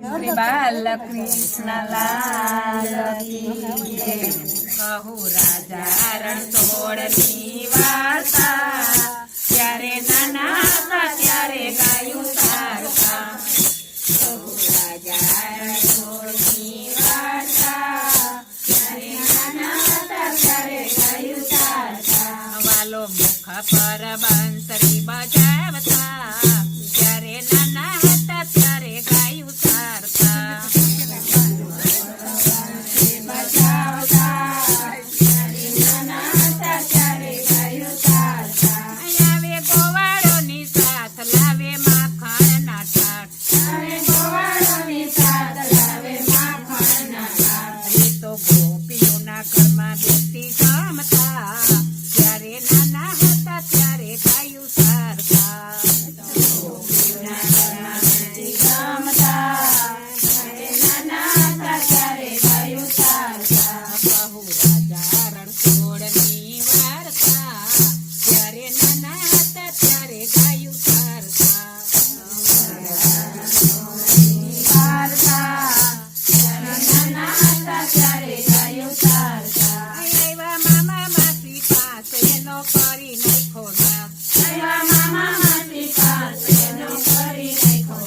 શ્રી બાલકૃષ્ણ લાલ કી જય. કહું રાજા રણછોડની વાર્તા, ત્યારે નાના હતા ત્યારે ગાયું સારતા. કહું રાજા રણછોડની વાર્તા, ત્યારે નાના હતા ત્યારે ગાયું સારતા. વાલો મુખ પર બંસરી બજાવતા, ત્યારે નાના હતા ત્યારે ગાયું સારતા. આવે ગોવાળોની સાથ લાવે માખણના ઠાઠ, એ તો ગોપીઓના ઘરમાં બેસી જમતા, ત્યારે નાના હતા ત્યારે ગાયું સારતા. કહું રાજા રણછોડની વાર્તા, ત્યારે નાના હતા ત્યારે ગાયું સારતા. આવ્યા મામા માસી પાસે એનો કરી નાખ્યો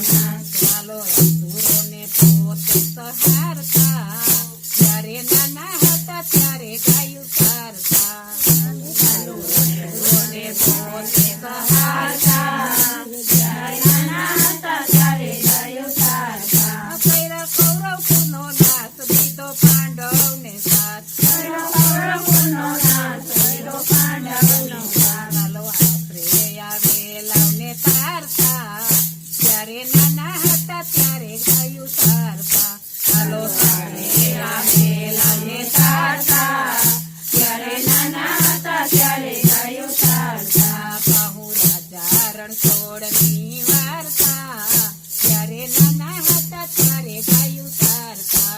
નાશ, ચાલો અસુરોને પોતે સહારતા, ત્યારે નાના હતા ત્યારે ગાયું સારતા. અસુરોને પોતે સહારતા, કર્યા કૌરવકુળનો નાશ, દીધો પાંડવને સાથ. ચાલો આશરે આવેલાને તારતા, ત્યારે નાના હતા ત્યારે ગાયું સારતા. ચાલો આશરે આવેલાને તારતા, ત્યારે નાના હતા ત્યારે ગાયું સારતા. કહું રાજા રણછોડની વાર્તા, ત્યારે નાના હતા ત્યારે ગાયું સારતા.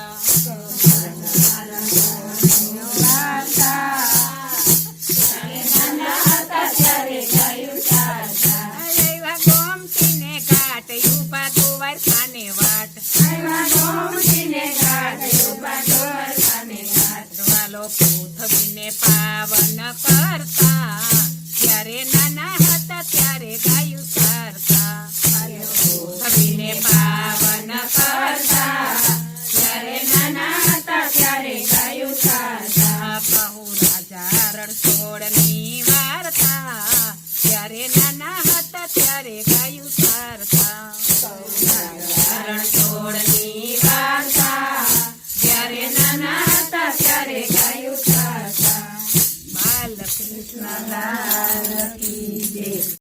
આવ્યા ગોમતીને ઘાટ, યુપા દુવાર ખાને વાટ, વાલો પૃથ્વીને પાવન કરતા, ત્યારે નાના હતા ત્યારે ગાયું સારતા. પૃથ્વીને પાવન કરતા, ત્યારે નાના હતા ત્યારે ગાયું સારતા. કહું રાજા રણછોડની વાર્તા, ત્યારે નાના હતા ત્યારે ગાયું સારતા. રણછોડની વાર્તા, ત્યારે નાના હતા ત્યારે ગાયું સારતા. બાલકૃષ્ણ લાલ કી જય.